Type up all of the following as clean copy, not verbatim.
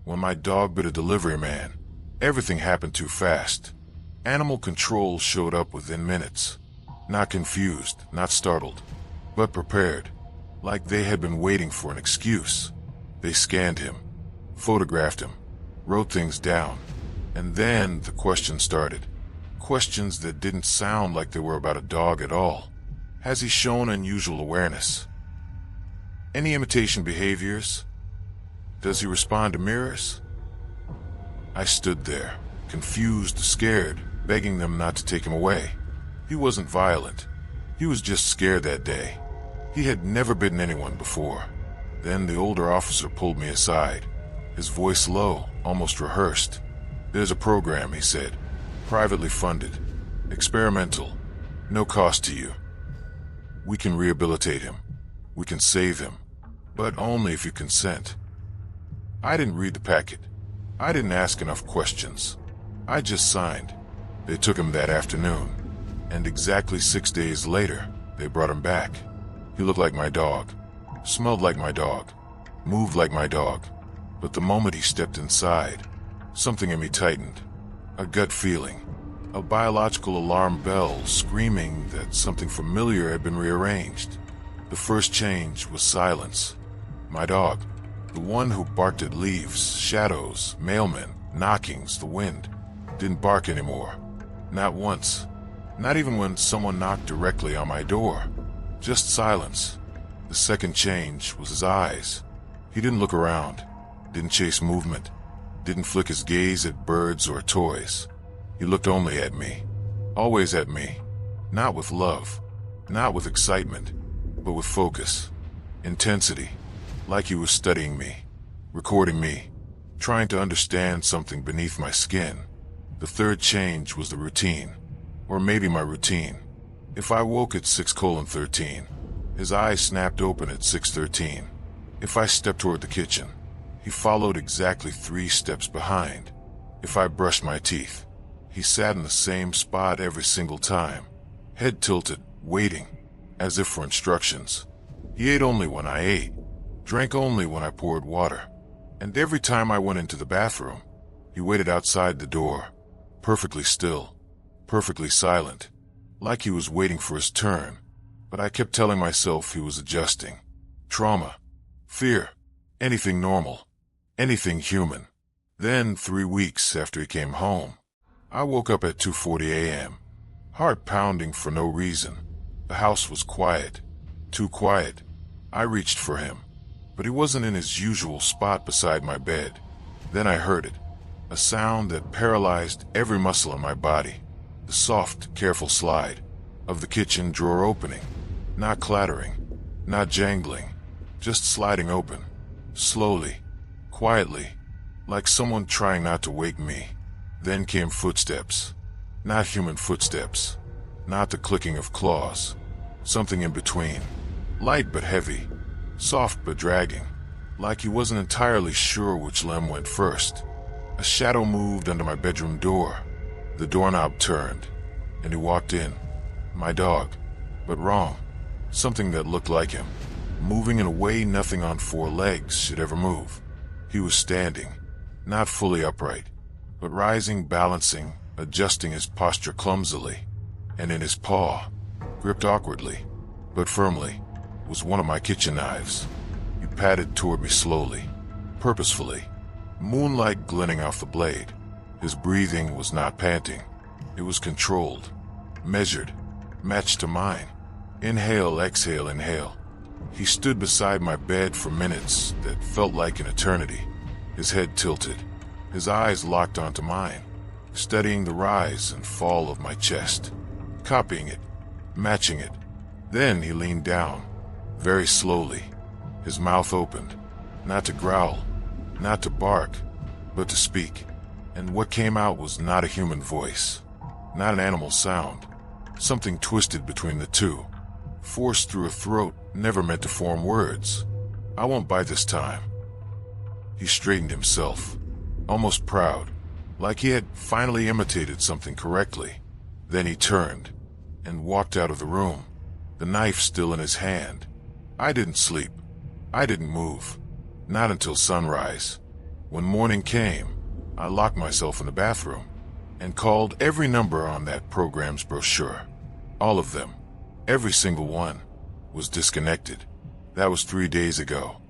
When my dog bit a delivery man, everything happened too fast. Animal control showed up within minutes. Not confused, not startled, but prepared, like they had been waiting for an excuse. They scanned him, photographed him, wrote things down, and then the questions started. Questions that didn't sound like they were about a dog at all. Has he shown unusual awareness? Any imitation behaviors? Does he respond to mirrors? I stood there, confused, scared, begging them not to take him away. He wasn't violent. He was just scared that day. He had never bitten anyone before. Then the older officer pulled me aside, his voice low, almost rehearsed. "There's a program," he said, "privately funded, experimental, no cost to you. We can rehabilitate him. We can save him, but only if you consent." I didn't read the packet. I didn't ask enough questions. I just signed. They took him that afternoon, and exactly 6 days later, they brought him back. He looked like my dog, smelled like my dog, moved like my dog. But the moment he stepped inside, something in me tightened. A gut feeling, a biological alarm bell screaming that something familiar had been rearranged. The first change was silence. My dog, the one who barked at leaves, shadows, mailmen, knockings, the wind, didn't bark anymore. Not once. Not even when someone knocked directly on my door. Just silence. The second change was his eyes. He didn't look around, didn't chase movement, didn't flick his gaze at birds or toys. He looked only at me, always at me. Not with love, not with excitement, but with focus, intensity, like he was studying me, recording me, trying to understand something beneath my skin. The third change was the routine, or maybe my routine. If I woke at 6:13, his eyes snapped open at 6:13. If I stepped toward the kitchen, he followed exactly 3 steps behind. If I brushed my teeth, he sat in the same spot every single time, head tilted, waiting, as if for instructions. He ate only when I ate, drank only when I poured water, and every time I went into the bathroom, he waited outside the door, perfectly still, perfectly silent, like he was waiting for his turn. But I kept telling myself he was adjusting. Trauma, fear, anything normal, anything human. Then, 3 weeks after he came home, I woke up at 2:40 a.m., heart pounding for no reason. The house was quiet, too quiet. I reached for him, but he wasn't in his usual spot beside my bed. Then I heard it, a sound that paralyzed every muscle in my body. The soft, careful slide of the kitchen drawer opening, not clattering, not jangling, just sliding open, slowly, quietly, like someone trying not to wake me. Then came footsteps, not human footsteps, not the clicking of claws, something in between, light but heavy, soft but dragging, like he wasn't entirely sure which limb went first. A shadow moved under my bedroom door. The doorknob turned, and he walked in. My dog, but wrong. Something that looked like him, moving in a way nothing on 4 legs should ever move. He was standing, not fully upright, but rising, balancing, adjusting his posture clumsily. And in his paw, gripped awkwardly, but firmly, was one of my kitchen knives. He patted toward me slowly, purposefully, moonlight glinting off the blade. His breathing was not panting. It was controlled, measured, matched to mine. Inhale, exhale, inhale. He stood beside my bed for minutes that felt like an eternity, his head tilted, his eyes locked onto mine, studying the rise and fall of my chest, copying it, matching it. Then he leaned down, very slowly, his mouth opened, not to growl, not to bark, but to speak. And what came out was not a human voice, not an animal sound, something twisted between the two, forced through a throat never meant to form words. "I won't bite this time." He straightened himself, almost proud, like he had finally imitated something correctly. Then he turned and walked out of the room, the knife still in his hand. I didn't sleep. I didn't move. Not until sunrise. When morning came, I locked myself in the bathroom and called every number on that program's brochure. All of them, every single one, was disconnected. That was 3 days ago.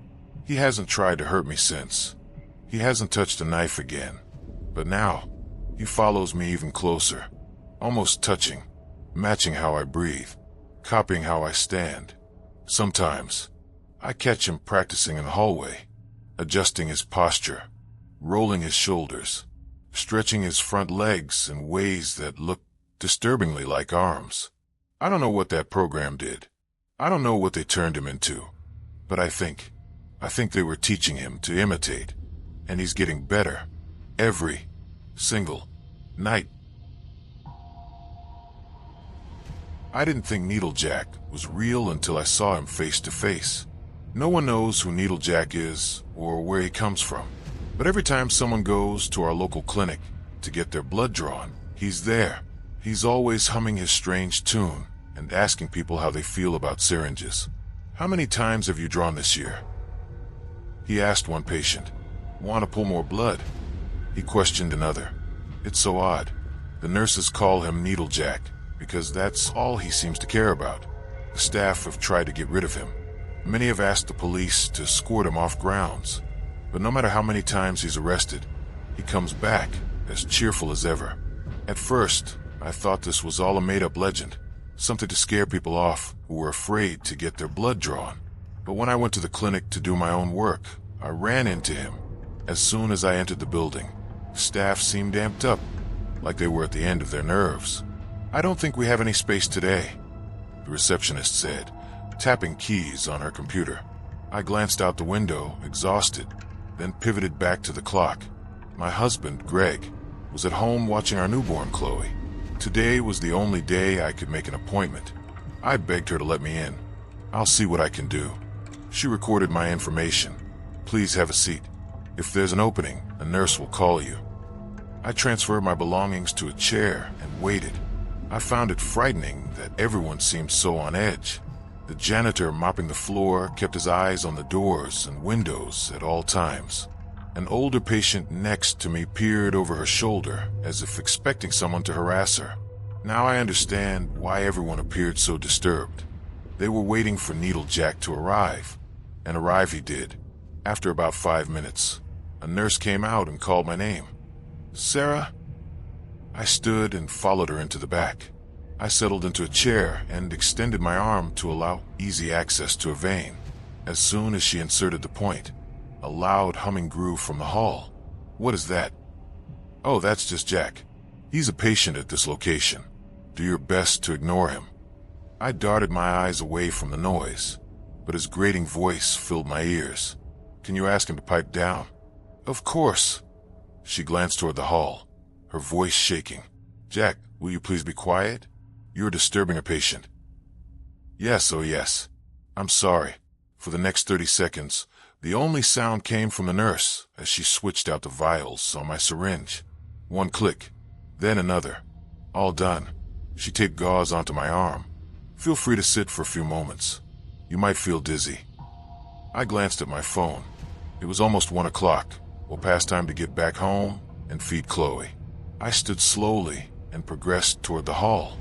He hasn't tried to hurt me since. He hasn't touched a knife again. But now, he follows me even closer, almost touching, matching how I breathe, copying how I stand. Sometimes, I catch him practicing in the hallway, adjusting his posture, rolling his shoulders, stretching his front legs in ways that look disturbingly like arms. I don't know what that program did. I don't know what they turned him into. But I think they were teaching him to imitate. And he's getting better every single night. I didn't think Needlejack was real until I saw him face to face. No one knows who Needlejack is or where he comes from. But every time someone goes to our local clinic to get their blood drawn, he's there. He's always humming his strange tune and asking people how they feel about syringes. How many times have you drawn this year? He asked one patient. Want to pull more blood? He questioned another. It's so odd. The nurses call him Needlejack because that's all he seems to care about. The staff have tried to get rid of him. Many have asked the police to escort him off grounds. But no matter how many times he's arrested, he comes back as cheerful as ever. At first, I thought this was all a made-up legend, something to scare people off who were afraid to get their blood drawn. But when I went to the clinic to do my own work, I ran into him. As soon as I entered the building, staff seemed amped up, like they were at the end of their nerves. I don't think we have any space today, the receptionist said, tapping keys on her computer. I glanced out the window, exhausted, then pivoted back to the clock. My husband, Greg, was at home watching our newborn, Chloe. Today was the only day I could make an appointment. I begged her to let me in. I'll see what I can do. She recorded my information. Please have a seat. If there's an opening, a nurse will call you. I transferred my belongings to a chair and waited. I found it frightening that everyone seemed so on edge. The janitor mopping the floor kept his eyes on the doors and windows at all times. An older patient next to me peered over her shoulder as if expecting someone to harass her. Now I understand why everyone appeared so disturbed. They were waiting for Needlejack to arrive, and arrive he did. After about 5 minutes, a nurse came out and called my name. Sarah? I stood and followed her into the back. I settled into a chair and extended my arm to allow easy access to a vein. As soon as she inserted the point, a loud humming grew from the hall. What is that? Oh, that's just Jack. He's a patient at this location. Do your best to ignore him. I darted my eyes away from the noise, but his grating voice filled my ears. Can you ask him to pipe down? Of course. She glanced toward the hall, her voice shaking. Jack, will you please be quiet? You're disturbing a patient. Yes, oh yes. I'm sorry. For the next 30 seconds, the only sound came from the nurse as she switched out the vials on my syringe. One click, then another. All done. She taped gauze onto my arm. Feel free to sit for a few moments. You might feel dizzy. I glanced at my phone. It was almost 1 o'clock, well past time to get back home and feed Chloe. I stood slowly and progressed toward the hall.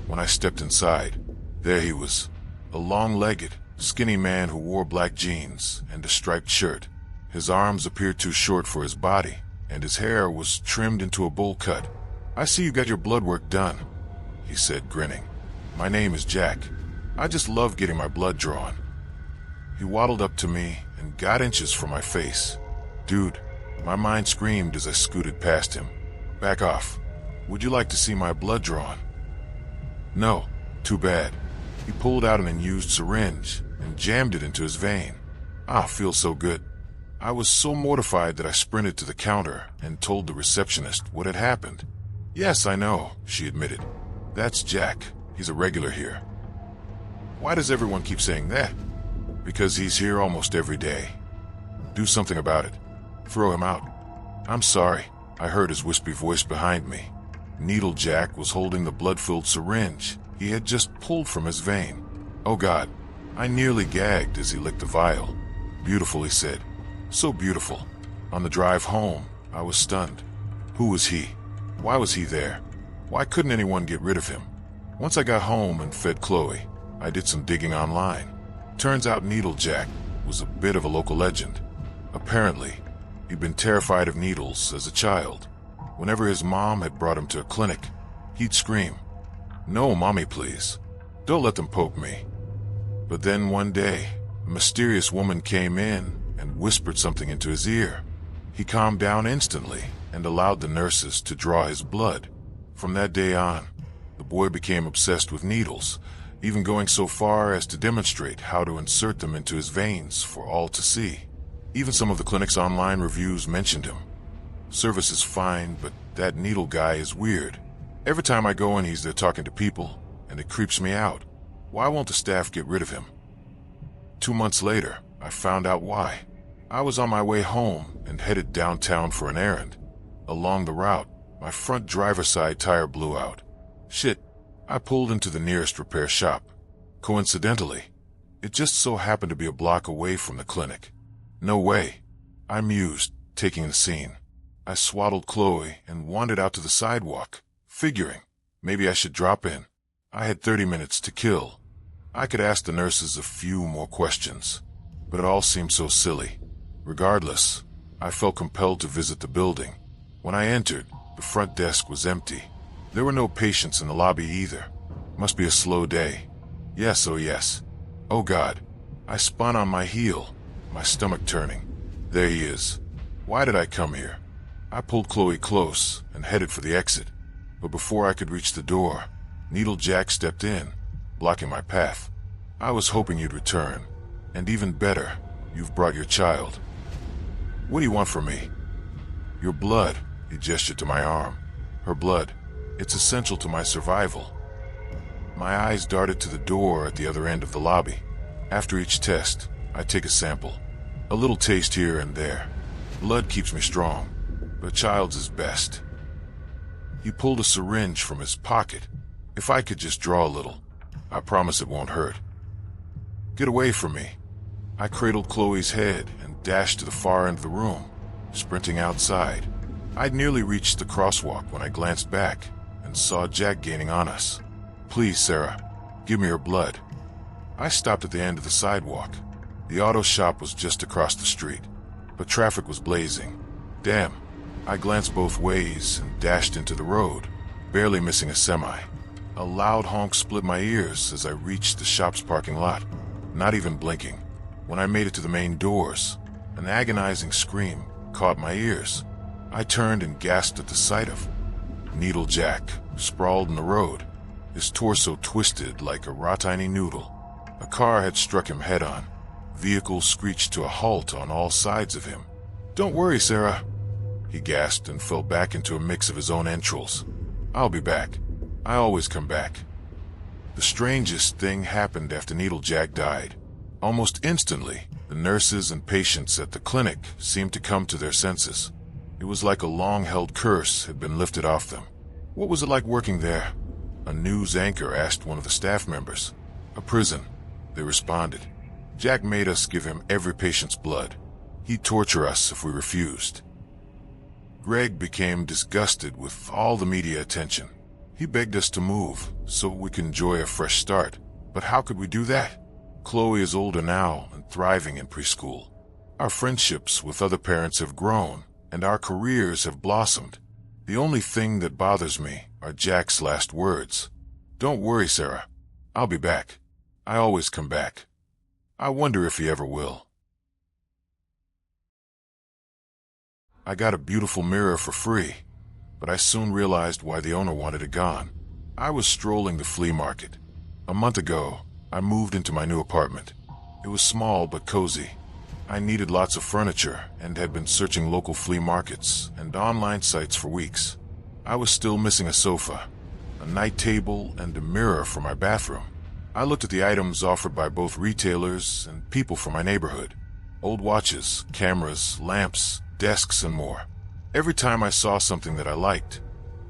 When I stepped inside, there he was, a long-legged, skinny man who wore black jeans and a striped shirt. His arms appeared too short for his body, and his hair was trimmed into a bowl cut. I see you got your blood work done, he said, grinning. My name is Jack. I just love getting my blood drawn. He waddled up to me and got inches from my face. Dude, my mind screamed as I scooted past him. Back off. Would you like to see my blood drawn? No, too bad. He pulled out an unused syringe and jammed it into his vein. Ah, feels so good. I was so mortified that I sprinted to the counter and told the receptionist what had happened. Yes, I know, she admitted. That's Jack. He's a regular here. Why does everyone keep saying that? Because he's here almost every day. Do something about it. Throw him out. I'm sorry, I heard his wispy voice behind me. Needlejack was holding the blood-filled syringe he had just pulled from his vein. Oh God, I nearly gagged as he licked the vial. Beautiful, he said. So beautiful. On the drive home, I was stunned. Who was he? Why was he there? Why couldn't anyone get rid of him? Once I got home and fed Chloe, I did some digging online. Turns out Needle Jack was a bit of a local legend. Apparently, he'd been terrified of needles as a child. Whenever his mom had brought him to a clinic, he'd scream, "No, mommy, please. Don't let them poke me." But then one day, a mysterious woman came in and whispered something into his ear. He calmed down instantly and allowed the nurses to draw his blood. From that day on, the boy became obsessed with needles, even going so far as to demonstrate how to insert them into his veins for all to see. Even some of the clinic's online reviews mentioned him. Service is fine, but that needle guy is weird. Every time I go in, he's there talking to people, and it creeps me out. Why won't the staff get rid of him? 2 months later, I found out why. I was on my way home and headed downtown for an errand. Along the route, my front driver's side tire blew out. Shit, I pulled into the nearest repair shop. Coincidentally, it just so happened to be a block away from the clinic. No way, I mused, taking the scene. I swaddled Chloe and wandered out to the sidewalk, figuring maybe I should drop in. I had 30 minutes to kill. I could ask the nurses a few more questions, but it all seemed so silly. Regardless, I felt compelled to visit the building. When I entered, the front desk was empty. There were no patients in the lobby either. Must be a slow day. Yes, oh yes. Oh God. I spun on my heel, my stomach turning. There he is. Why did I come here? I pulled Chloe close and headed for the exit. But before I could reach the door, Needle Jack stepped in, blocking my path. I was hoping you'd return. And even better, you've brought your child. What do you want from me? Your blood, he gestured to my arm. Her blood. It's essential to my survival. My eyes darted to the door at the other end of the lobby. After each test, I take a sample. A little taste here and there. Blood keeps me strong, but a child's is best. He pulled a syringe from his pocket. If I could just draw a little, I promise it won't hurt. Get away from me. I cradled Chloe's head and dashed to the far end of the room, sprinting outside. I'd nearly reached the crosswalk when I glanced back and saw Jack gaining on us. Please, Sarah, give me your blood. I stopped at the end of the sidewalk. The auto shop was just across the street, but traffic was blazing. Damn. I glanced both ways and dashed into the road, barely missing a semi. A loud honk split my ears as I reached the shop's parking lot, not even blinking. When I made it to the main doors, an agonizing scream caught my ears. I turned and gasped at the sight of Needle Jack, sprawled in the road, his torso twisted like a rotini noodle. A car had struck him head-on. Vehicles screeched to a halt on all sides of him. Don't worry, Sarah, he gasped and fell back into a mix of his own entrails. I'll be back. I always come back. The strangest thing happened after Needle Jack died. Almost instantly, the nurses and patients at the clinic seemed to come to their senses. It was like a long-held curse had been lifted off them. What was it like working there? A news anchor asked one of the staff members. A prison, they responded. Jack made us give him every patient's blood. He'd torture us if we refused. Greg became disgusted with all the media attention. He begged us to move so we could enjoy a fresh start. But how could we do that? Chloe is older now and thriving in preschool. Our friendships with other parents have grown, and our careers have blossomed. The only thing that bothers me are Jack's last words. Don't worry, Sarah. I'll be back. I always come back. I wonder if he ever will. I got a beautiful mirror for free, but I soon realized why the owner wanted it gone. I was strolling the flea market. A month ago, I moved into my new apartment. It was small but cozy. I needed lots of furniture and had been searching local flea markets and online sites for weeks. I was still missing a sofa, a night table, and a mirror for my bathroom. I looked at the items offered by both retailers and people from my neighborhood. Old watches, cameras, lamps, desks, and more. Every time I saw something that I liked,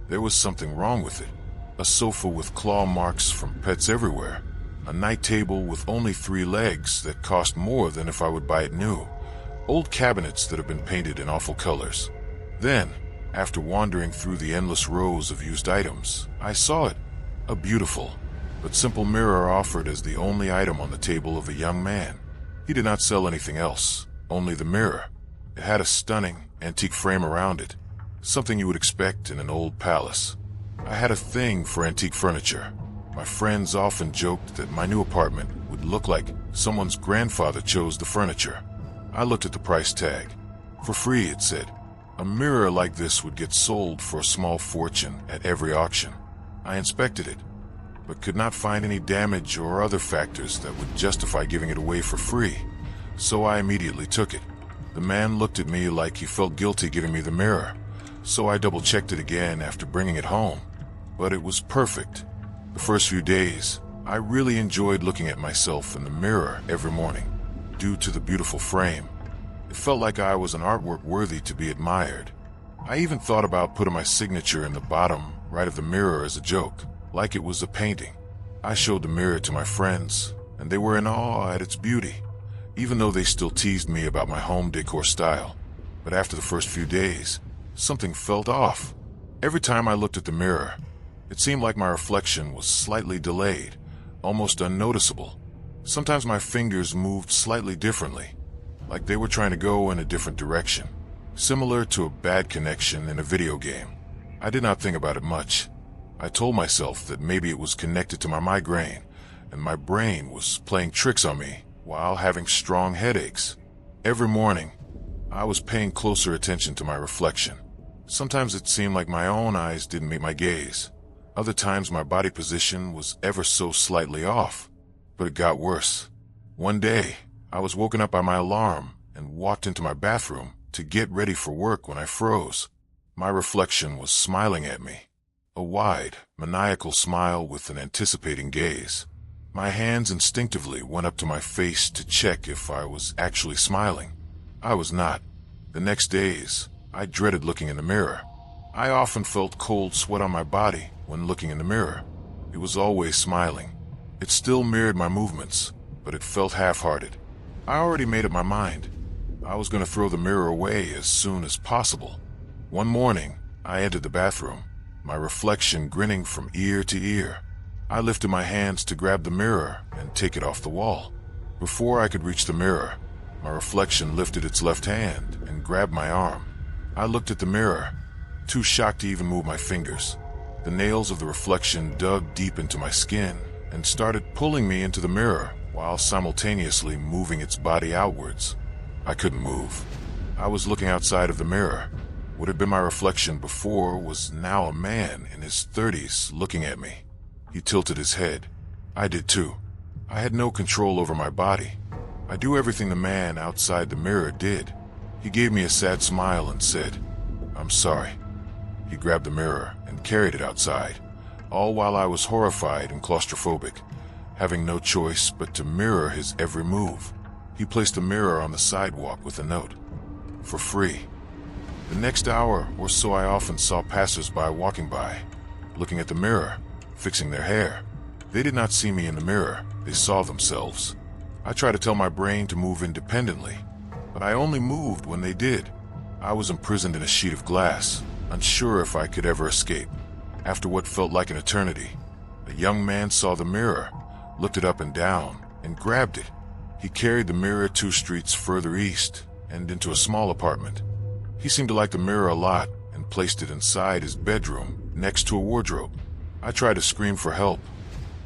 there was something wrong with it. A sofa with claw marks from pets everywhere. A night table with only 3 legs that cost more than if I would buy it new. Old cabinets that have been painted in awful colors. Then, after wandering through the endless rows of used items, I saw it. A beautiful, but simple mirror offered as the only item on the table of a young man. He did not sell anything else, only the mirror. It had a stunning, antique frame around it, something you would expect in an old palace. I had a thing for antique furniture. My friends often joked that my new apartment would look like someone's grandfather chose the furniture. I looked at the price tag. For free, it said. A mirror like this would get sold for a small fortune at every auction. I inspected it, but could not find any damage or other factors that would justify giving it away for free, so I immediately took it. The man looked at me like he felt guilty giving me the mirror, so I double-checked it again after bringing it home. But it was perfect. The first few days, I really enjoyed looking at myself in the mirror every morning, due to the beautiful frame. It felt like I was an artwork worthy to be admired. I even thought about putting my signature in the bottom right of the mirror as a joke, like it was a painting. I showed the mirror to my friends, and they were in awe at its beauty, even though they still teased me about my home decor style. But after the first few days, something felt off. Every time I looked at the mirror, it seemed like my reflection was slightly delayed, almost unnoticeable. Sometimes my fingers moved slightly differently, like they were trying to go in a different direction, similar to a bad connection in a video game. I did not think about it much. I told myself that maybe it was connected to my migraine, and my brain was playing tricks on me while having strong headaches. Every morning, I was paying closer attention to my reflection. Sometimes it seemed like my own eyes didn't meet my gaze. Other times my body position was ever so slightly off. But it got worse. One day, I was woken up by my alarm and walked into my bathroom to get ready for work when I froze. My reflection was smiling at me. A wide, maniacal smile with an anticipating gaze. My hands instinctively went up to my face to check if I was actually smiling. I was not. The next days, I dreaded looking in the mirror. I often felt cold sweat on my body when looking in the mirror. It was always smiling. It still mirrored my movements, but it felt half-hearted. I already made up my mind. I was going to throw the mirror away as soon as possible. One morning, I entered the bathroom, my reflection grinning from ear to ear. I lifted my hands to grab the mirror and take it off the wall. Before I could reach the mirror, my reflection lifted its left hand and grabbed my arm. I looked at the mirror, too shocked to even move my fingers. The nails of the reflection dug deep into my skin and started pulling me into the mirror while simultaneously moving its body outwards. I couldn't move. I was looking outside of the mirror. What had been my reflection before was now a man in his 30s looking at me. He tilted his head. I did too. I had no control over my body. I do everything the man outside the mirror did. He gave me a sad smile and said, "I'm sorry." He grabbed the mirror and carried it outside, all while I was horrified and claustrophobic, having no choice but to mirror his every move. He placed the mirror on the sidewalk with a note, "For free." The next hour or so I often saw passers-by walking by, looking at the mirror, fixing their hair. They did not see me in the mirror, they saw themselves. I tried to tell my brain to move independently, but I only moved when they did. I was imprisoned in a sheet of glass, unsure if I could ever escape. After what felt like an eternity, a young man saw the mirror, looked it up and down, and grabbed it. He carried the mirror 2 streets further east and into a small apartment. He seemed to like the mirror a lot and placed it inside his bedroom next to a wardrobe. I tried to scream for help,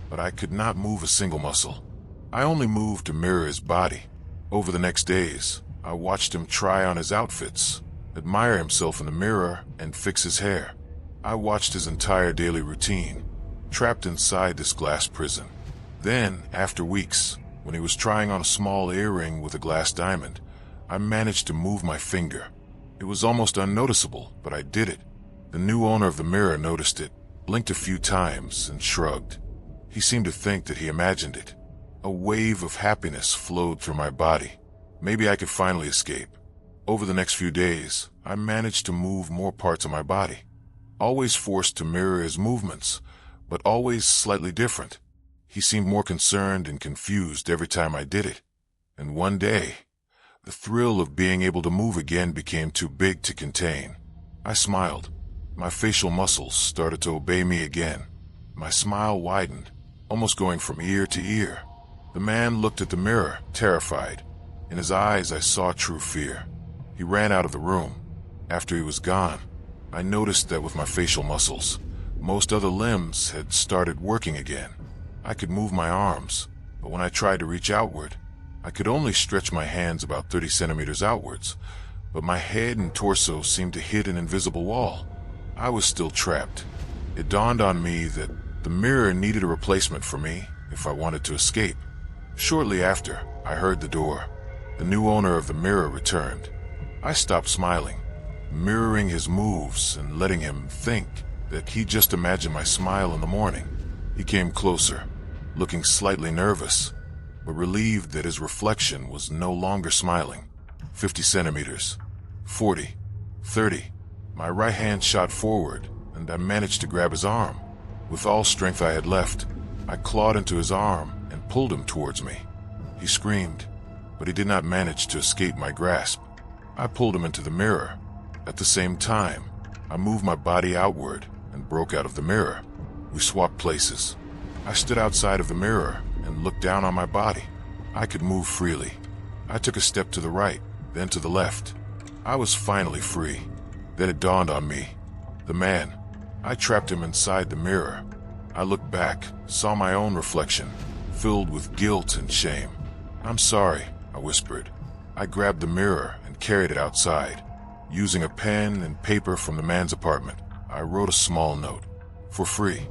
but I could not move a single muscle. I only moved to mirror his body. Over the next days, I watched him try on his outfits, admire himself in the mirror, and fix his hair. I watched his entire daily routine, trapped inside this glass prison. Then, after weeks, when he was trying on a small earring with a glass diamond, I managed to move my finger. It was almost unnoticeable, but I did it. The new owner of the mirror noticed it, blinked a few times, and shrugged. He seemed to think that he imagined it. A wave of happiness flowed through my body. Maybe I could finally escape. Over the next few days, I managed to move more parts of my body, always forced to mirror his movements, but always slightly different. He seemed more concerned and confused every time I did it. And one day, The thrill of being able to move again became too big to contain. I smiled. My facial muscles started to obey me again. My smile widened, almost going from ear to ear. The man looked at the mirror, terrified. In his eyes, I saw true fear. He ran out of the room. After he was gone, I noticed that with my facial muscles, most other limbs had started working again. I could move my arms, but when I tried to reach outward, I could only stretch my hands about 30 centimeters outwards, but my head and torso seemed to hit an invisible wall. I was still trapped. It dawned on me that the mirror needed a replacement for me if I wanted to escape. Shortly after, I heard the door. The new owner of the mirror returned. I stopped smiling, mirroring his moves and letting him think that he just imagined my smile in the morning. He came closer, looking slightly nervous, but relieved that his reflection was no longer smiling. 50 centimeters, 40, 30. My right hand shot forward, and I managed to grab his arm. With all strength I had left, I clawed into his arm and pulled him towards me. He screamed, but he did not manage to escape my grasp. I pulled him into the mirror. At the same time, I moved my body outward and broke out of the mirror. We swapped places. I stood outside of the mirror and looked down on my body. I could move freely. I took a step to the right, then to the left. I was finally free. Then it dawned on me. The man. I trapped him inside the mirror. I looked back, saw my own reflection, filled with guilt and shame. "I'm sorry," I whispered. I grabbed the mirror and carried it outside. Using a pen and paper from the man's apartment, I wrote a small note. "For free.